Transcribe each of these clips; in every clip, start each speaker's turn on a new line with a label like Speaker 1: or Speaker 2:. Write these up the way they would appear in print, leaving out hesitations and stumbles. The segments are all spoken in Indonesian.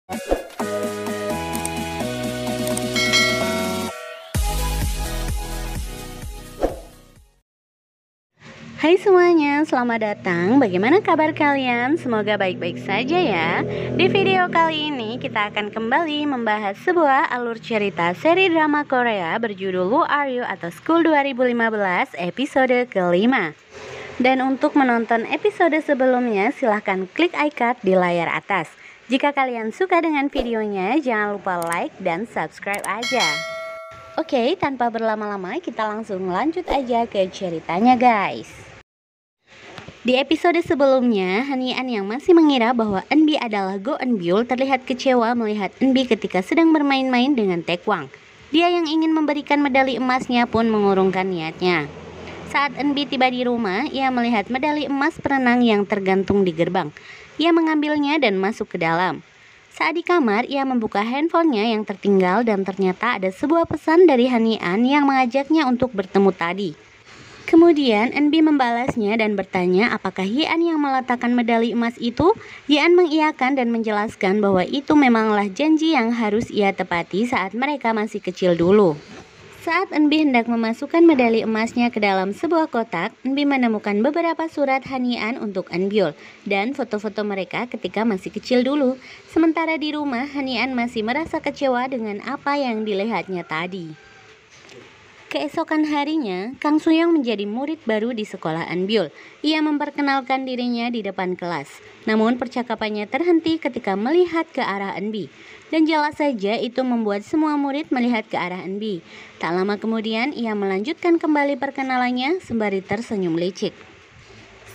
Speaker 1: Hai semuanya, selamat datang. Bagaimana kabar kalian? Semoga baik-baik saja ya. Di video kali ini kita akan kembali membahas sebuah alur cerita seri drama Korea berjudul Who Are You atau School 2015 episode kelima. Dan untuk menonton episode sebelumnya, silahkan klik icon di layar atas. Jika kalian suka dengan videonya, jangan lupa like dan subscribe aja. Oke, tanpa berlama-lama kita langsung lanjut aja ke ceritanya guys. Di episode sebelumnya, Hanian yang masih mengira bahwa Eunbi adalah Go Eunbyul terlihat kecewa melihat Eunbi ketika sedang bermain-main dengan Taekwang. Dia yang ingin memberikan medali emasnya pun mengurungkan niatnya. Saat Eunbi tiba di rumah, ia melihat medali emas perenang yang tergantung di gerbang. Ia mengambilnya dan masuk ke dalam. Saat di kamar, ia membuka handphonenya yang tertinggal dan ternyata ada sebuah pesan dari Hanian yang mengajaknya untuk bertemu tadi. Kemudian Eunbi membalasnya dan bertanya apakah Hyean yang meletakkan medali emas itu. Hyean mengiyakan dan menjelaskan bahwa itu memanglah janji yang harus ia tepati saat mereka masih kecil dulu. Saat Eunbi hendak memasukkan medali emasnya ke dalam sebuah kotak, Eunbi menemukan beberapa surat Hanian untuk Eunbyul dan foto-foto mereka ketika masih kecil dulu. Sementara di rumah, Hanian masih merasa kecewa dengan apa yang dilihatnya tadi. Keesokan harinya, Kang Suyong menjadi murid baru di sekolah Eunbyul. Ia memperkenalkan dirinya di depan kelas. Namun percakapannya terhenti ketika melihat ke arah Eunbi. Dan jelas saja itu membuat semua murid melihat ke arah Eunbi. Tak lama kemudian ia melanjutkan kembali perkenalannya sembari tersenyum licik.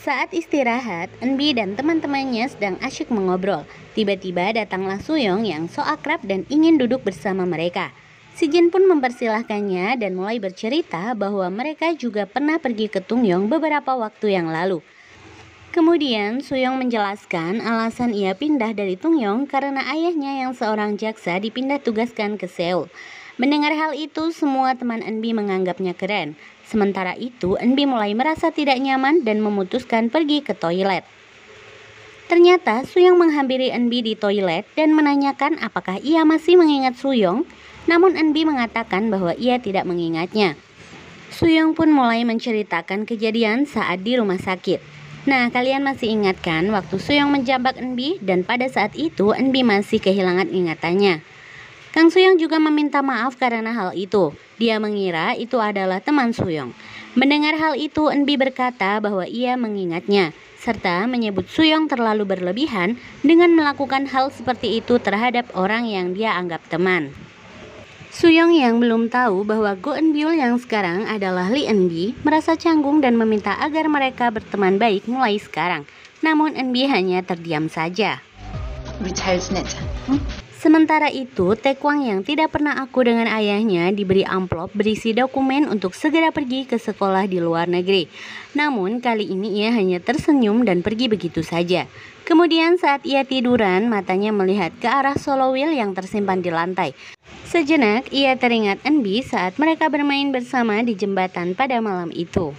Speaker 1: Saat istirahat, Eunbi dan teman-temannya sedang asyik mengobrol. Tiba-tiba datanglah Suyong yang so akrab dan ingin duduk bersama mereka. Si Jin pun mempersilahkannya dan mulai bercerita bahwa mereka juga pernah pergi ke Tungyong beberapa waktu yang lalu. Kemudian Suyong menjelaskan alasan ia pindah dari Tungyong karena ayahnya yang seorang jaksa dipindah tugaskan ke Seoul. Mendengar hal itu, semua teman Eunbi menganggapnya keren. Sementara itu, Eunbi mulai merasa tidak nyaman dan memutuskan pergi ke toilet. Ternyata Suyong menghampiri Eunbi di toilet dan menanyakan apakah ia masih mengingat Suyong. Namun Eunbi mengatakan bahwa ia tidak mengingatnya. Suyong pun mulai menceritakan kejadian saat di rumah sakit. Nah, kalian masih ingat kan waktu Suyong menjambak Eunbi dan pada saat itu Eunbi masih kehilangan ingatannya. Kang Suyong juga meminta maaf karena hal itu. Dia mengira itu adalah teman Suyong. Mendengar hal itu, Eunbi berkata bahwa ia mengingatnya, serta menyebut Suyong terlalu berlebihan dengan melakukan hal seperti itu terhadap orang yang dia anggap teman. Suyong yang belum tahu bahwa Go Eunbyul yang sekarang adalah Lee Eunbi merasa canggung dan meminta agar mereka berteman baik mulai sekarang. Namun Eunbi hanya terdiam saja. Sementara itu, Taekwang yang tidak pernah akur dengan ayahnya diberi amplop berisi dokumen untuk segera pergi ke sekolah di luar negeri. Namun kali ini ia hanya tersenyum dan pergi begitu saja. Kemudian saat ia tiduran, matanya melihat ke arah solowil yang tersimpan di lantai. Sejenak ia teringat Eunbi saat mereka bermain bersama di jembatan pada malam itu.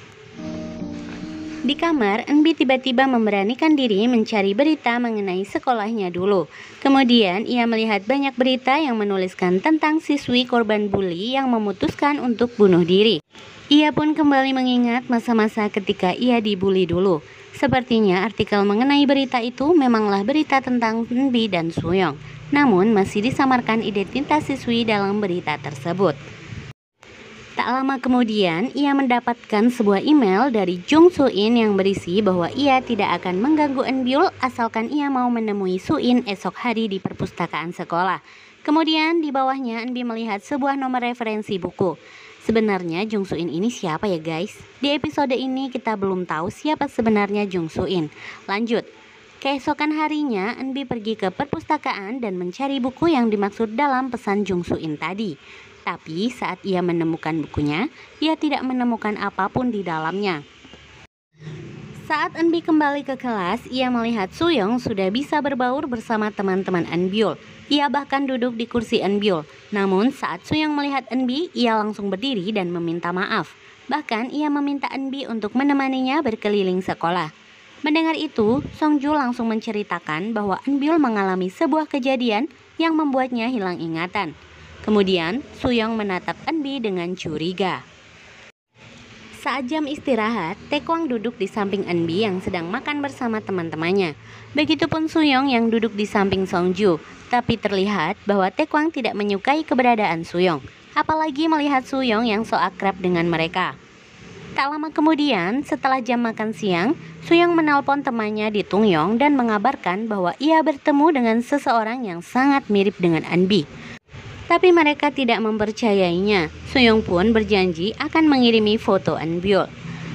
Speaker 1: Di kamar, Eunbi tiba-tiba memberanikan diri mencari berita mengenai sekolahnya dulu. Kemudian ia melihat banyak berita yang menuliskan tentang siswi korban bully yang memutuskan untuk bunuh diri. Ia pun kembali mengingat masa-masa ketika ia dibully dulu. Sepertinya artikel mengenai berita itu memanglah berita tentang Eunbi dan Suyong. Namun masih disamarkan identitas siswi dalam berita tersebut. Tak lama kemudian, ia mendapatkan sebuah email dari Jung Soo-in yang berisi bahwa ia tidak akan mengganggu Eunbyul asalkan ia mau menemui Soo-in esok hari di perpustakaan sekolah. Kemudian di bawahnya Eunbi melihat sebuah nomor referensi buku. Sebenarnya Jung Soo-in ini siapa ya guys? Di episode ini kita belum tahu siapa sebenarnya Jung Soo-in. Lanjut. Keesokan harinya, Eunbi pergi ke perpustakaan dan mencari buku yang dimaksud dalam pesan Jung Soo-in tadi. Tapi saat ia menemukan bukunya, ia tidak menemukan apapun di dalamnya. Saat Eunbi kembali ke kelas, ia melihat Suyong sudah bisa berbaur bersama teman-teman Eunbyul. Ia bahkan duduk di kursi Eunbyul. Namun saat Suyong melihat Eunbi, ia langsung berdiri dan meminta maaf. Bahkan ia meminta Eunbi untuk menemaninya berkeliling sekolah. Mendengar itu, Songju langsung menceritakan bahwa Eunbyul mengalami sebuah kejadian yang membuatnya hilang ingatan. Kemudian, Suyong menatap Eunbi dengan curiga. Saat jam istirahat, Taekwang duduk di samping Eunbi yang sedang makan bersama teman-temannya. Begitupun Suyong yang duduk di samping Songju. Tapi terlihat bahwa Taekwang tidak menyukai keberadaan Suyong, apalagi melihat Suyong yang so akrab dengan mereka. Tak lama kemudian, setelah jam makan siang, Suyong menelpon temannya di Tungyong dan mengabarkan bahwa ia bertemu dengan seseorang yang sangat mirip dengan Eunbi. Tapi mereka tidak mempercayainya. Suyong pun berjanji akan mengirimi foto Eunbyul.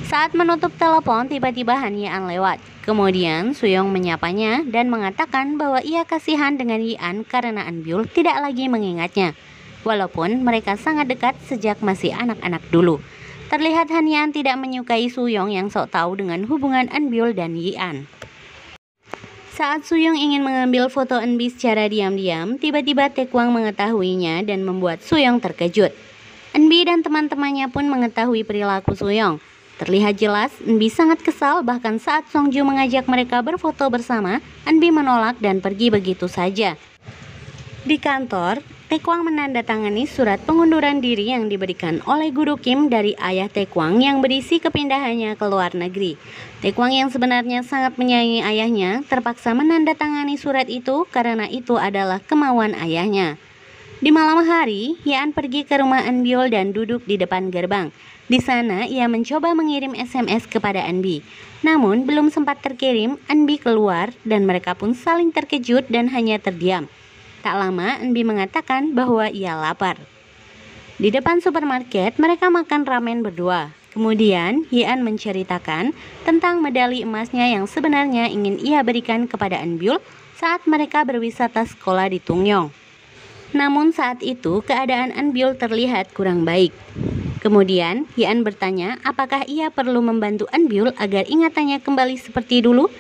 Speaker 1: Saat menutup telepon, tiba-tiba Han Yi-an lewat. Kemudian Suyong menyapanya dan mengatakan bahwa ia kasihan dengan Yi-an karena Eunbyul tidak lagi mengingatnya. Walaupun mereka sangat dekat sejak masih anak-anak dulu. Terlihat Han Yi-an tidak menyukai Suyong yang sok tahu dengan hubungan Eunbyul dan Yi-an. Saat Suyong ingin mengambil foto Eunbi secara diam-diam, tiba-tiba Taekwang mengetahuinya dan membuat Suyong terkejut. Eunbi dan teman-temannya pun mengetahui perilaku Suyong. Terlihat jelas Eunbi sangat kesal, bahkan saat Songju mengajak mereka berfoto bersama, Eunbi menolak dan pergi begitu saja. Di kantor, Taekwang menandatangani surat pengunduran diri yang diberikan oleh Guru Kim dari ayah Taekwang yang berisi kepindahannya ke luar negeri. Taekwang yang sebenarnya sangat menyayangi ayahnya terpaksa menandatangani surat itu karena itu adalah kemauan ayahnya. Di malam hari, Yi-an pergi ke rumah Eunbyul dan duduk di depan gerbang. Di sana, ia mencoba mengirim SMS kepada Eunbi. Namun, belum sempat terkirim, Eunbi keluar dan mereka pun saling terkejut dan hanya terdiam. Tak lama, Eunbi mengatakan bahwa ia lapar. Di depan supermarket, mereka makan ramen berdua. Kemudian, Yi-an menceritakan tentang medali emasnya yang sebenarnya ingin ia berikan kepada Eunbyul saat mereka berwisata sekolah di Tungyong. Namun saat itu, keadaan Eunbyul terlihat kurang baik. Kemudian, Yi-an bertanya apakah ia perlu membantu Eunbyul agar ingatannya kembali seperti dulu.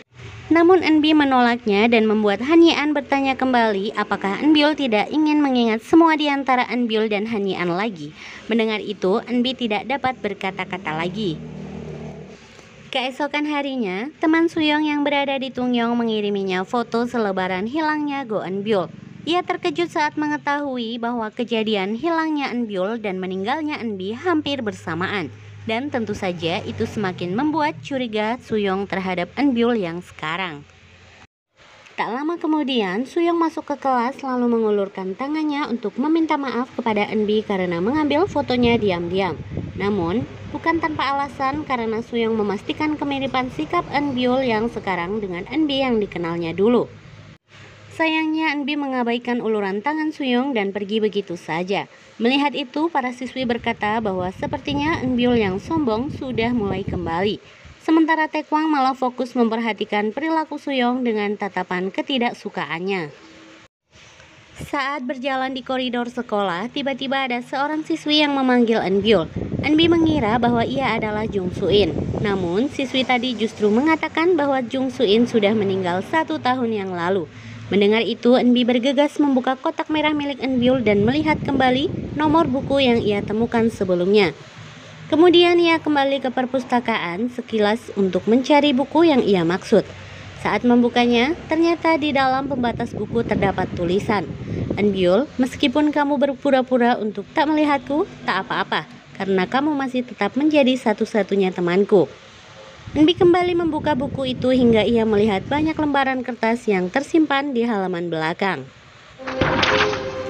Speaker 1: Namun Eunbi menolaknya dan membuat Han Yi-an bertanya kembali apakah Eunbyul tidak ingin mengingat semua di antara Eunbyul dan Han Yi-an lagi. Mendengar itu, Eunbi tidak dapat berkata-kata lagi. Keesokan harinya, teman Suyong yang berada di Tungyong mengiriminya foto selebaran hilangnya Go Eunbyul. Ia terkejut saat mengetahui bahwa kejadian hilangnya Eunbyul dan meninggalnya Eunbi hampir bersamaan. Dan tentu saja itu semakin membuat curiga Suyong terhadap Eunbyul yang sekarang. Tak lama kemudian, Suyong masuk ke kelas lalu mengulurkan tangannya untuk meminta maaf kepada Eunbi karena mengambil fotonya diam-diam. Namun, bukan tanpa alasan karena Suyong memastikan kemiripan sikap Eunbyul yang sekarang dengan Eunbi yang dikenalnya dulu. Sayangnya Eunbi mengabaikan uluran tangan Suyong dan pergi begitu saja. Melihat itu, para siswi berkata bahwa sepertinya Eunbyul yang sombong sudah mulai kembali. Sementara Taekwang malah fokus memperhatikan perilaku Suyong dengan tatapan ketidaksukaannya. Saat berjalan di koridor sekolah, tiba-tiba ada seorang siswi yang memanggil Eunbyul. Eunbi mengira bahwa ia adalah Jung Soo-in. Namun, siswi tadi justru mengatakan bahwa Jung Soo-in sudah meninggal 1 tahun yang lalu. Mendengar itu, Eunbi bergegas membuka kotak merah milik Eunbyul dan melihat kembali nomor buku yang ia temukan sebelumnya. Kemudian ia kembali ke perpustakaan sekilas untuk mencari buku yang ia maksud. Saat membukanya, ternyata di dalam pembatas buku terdapat tulisan, "Eunbyul, meskipun kamu berpura-pura untuk tak melihatku, tak apa-apa, karena kamu masih tetap menjadi satu-satunya temanku." Eunbi kembali membuka buku itu hingga ia melihat banyak lembaran kertas yang tersimpan di halaman belakang.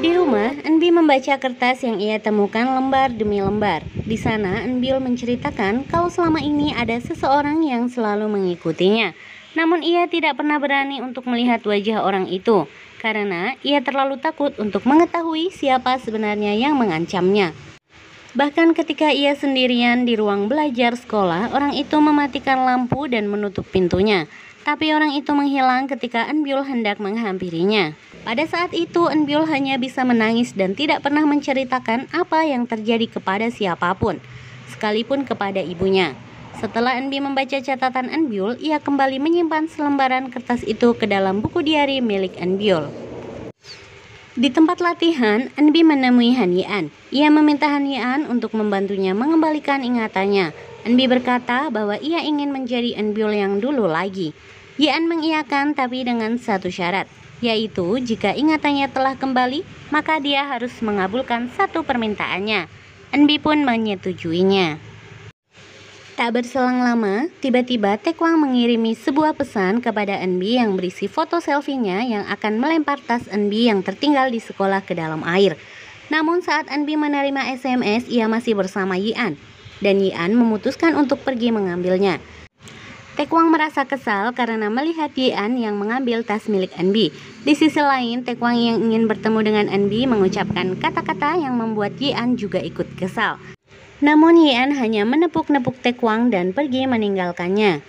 Speaker 1: Di rumah, Eunbi membaca kertas yang ia temukan lembar demi lembar. Di sana, Eunbyul menceritakan kalau selama ini ada seseorang yang selalu mengikutinya. Namun ia tidak pernah berani untuk melihat wajah orang itu, karena ia terlalu takut untuk mengetahui siapa sebenarnya yang mengancamnya. Bahkan ketika ia sendirian di ruang belajar sekolah, orang itu mematikan lampu dan menutup pintunya. Tapi orang itu menghilang ketika Eunbyul hendak menghampirinya. Pada saat itu, Eunbyul hanya bisa menangis dan tidak pernah menceritakan apa yang terjadi kepada siapapun, sekalipun kepada ibunya. Setelah Eunbi membaca catatan Eunbyul, ia kembali menyimpan selembaran kertas itu ke dalam buku diari milik Eunbyul. Di tempat latihan, Eunbi menemui Han Yi-an. Ia meminta Han Yi-an untuk membantunya mengembalikan ingatannya. Enbi berkata bahwa ia ingin menjadi Enbyul yang dulu lagi. Yean mengiyakan tapi dengan satu syarat, yaitu jika ingatannya telah kembali, maka dia harus mengabulkan satu permintaannya. Enbi pun menyetujuinya. Tak berselang lama, tiba-tiba Taekwang mengirimi sebuah pesan kepada Enbi yang berisi foto selfie-nya yang akan melempar tas Enbi yang tertinggal di sekolah ke dalam air. Namun saat Enbi menerima SMS, ia masih bersama Yean. Dan Yean memutuskan untuk pergi mengambilnya. Taekwang merasa kesal karena melihat Yean yang mengambil tas milik Enbi. Di sisi lain, Taekwang yang ingin bertemu dengan Enbi mengucapkan kata-kata yang membuat Yean juga ikut kesal. Namun Yean hanya menepuk-nepuk Taekwang dan pergi meninggalkannya.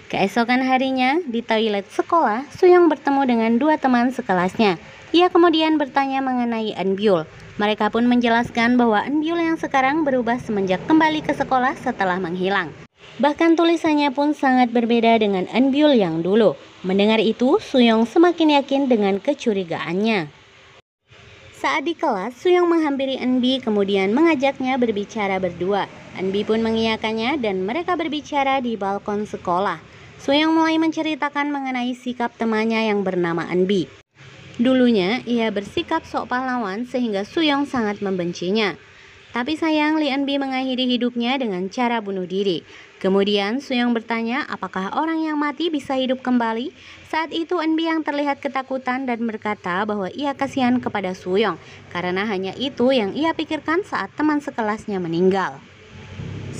Speaker 1: Keesokan harinya, di toilet sekolah, Suyong bertemu dengan dua teman sekelasnya. Ia kemudian bertanya mengenai Enbyul. Mereka pun menjelaskan bahwa Enbyul yang sekarang berubah semenjak kembali ke sekolah setelah menghilang. Bahkan tulisannya pun sangat berbeda dengan Enbyul yang dulu. Mendengar itu, Suyong semakin yakin dengan kecurigaannya. Saat di kelas, Suyong menghampiri Enbi kemudian mengajaknya berbicara berdua. Enbi pun mengiyakannya dan mereka berbicara di balkon sekolah. Suyong mulai menceritakan mengenai sikap temannya yang bernama Enbi. Dulunya, ia bersikap sok pahlawan sehingga Suyong sangat membencinya. Tapi sayang, Lee Enbi mengakhiri hidupnya dengan cara bunuh diri. Kemudian Suyong bertanya apakah orang yang mati bisa hidup kembali. Saat itu Enbi yang terlihat ketakutan dan berkata bahwa ia kasihan kepada Suyong karena hanya itu yang ia pikirkan saat teman sekelasnya meninggal.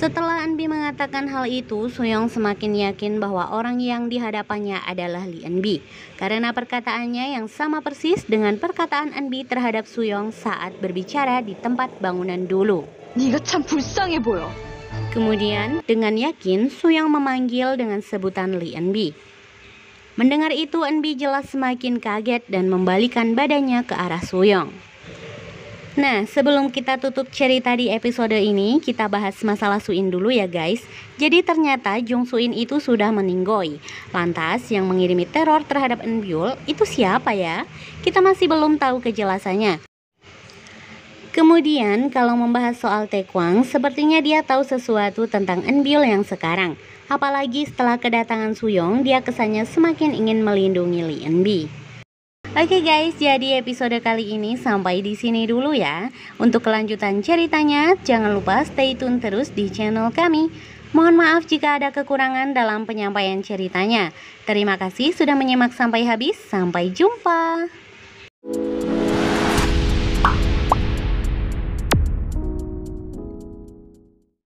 Speaker 1: Setelah Enbi mengatakan hal itu, Suyong semakin yakin bahwa orang yang dihadapannya adalah Lee Enbi karena perkataannya yang sama persis dengan perkataan Enbi terhadap Suyong saat berbicara di tempat bangunan dulu.
Speaker 2: 네가 참 불쌍해 보여.
Speaker 1: Kemudian dengan yakin Suyong memanggil dengan sebutan Lee Enbi. Mendengar itu Enbi jelas semakin kaget dan membalikan badannya ke arah Suyong. Nah, sebelum kita tutup cerita di episode ini, kita bahas masalah Suin dulu ya guys. Jadi ternyata Jung Suin itu sudah meninggoy. Lantas yang mengirimi teror terhadap Enbyul itu siapa ya? Kita masih belum tahu kejelasannya. Kemudian kalau membahas soal Taekwang, sepertinya dia tahu sesuatu tentang Enbyul yang sekarang. Apalagi setelah kedatangan Suyong, dia kesannya semakin ingin melindungi Lee Enbi. Oke guys, jadi episode kali ini sampai di sini dulu ya. Untuk kelanjutan ceritanya, jangan lupa stay tune terus di channel kami. Mohon maaf jika ada kekurangan dalam penyampaian ceritanya. Terima kasih sudah menyimak sampai habis. Sampai jumpa.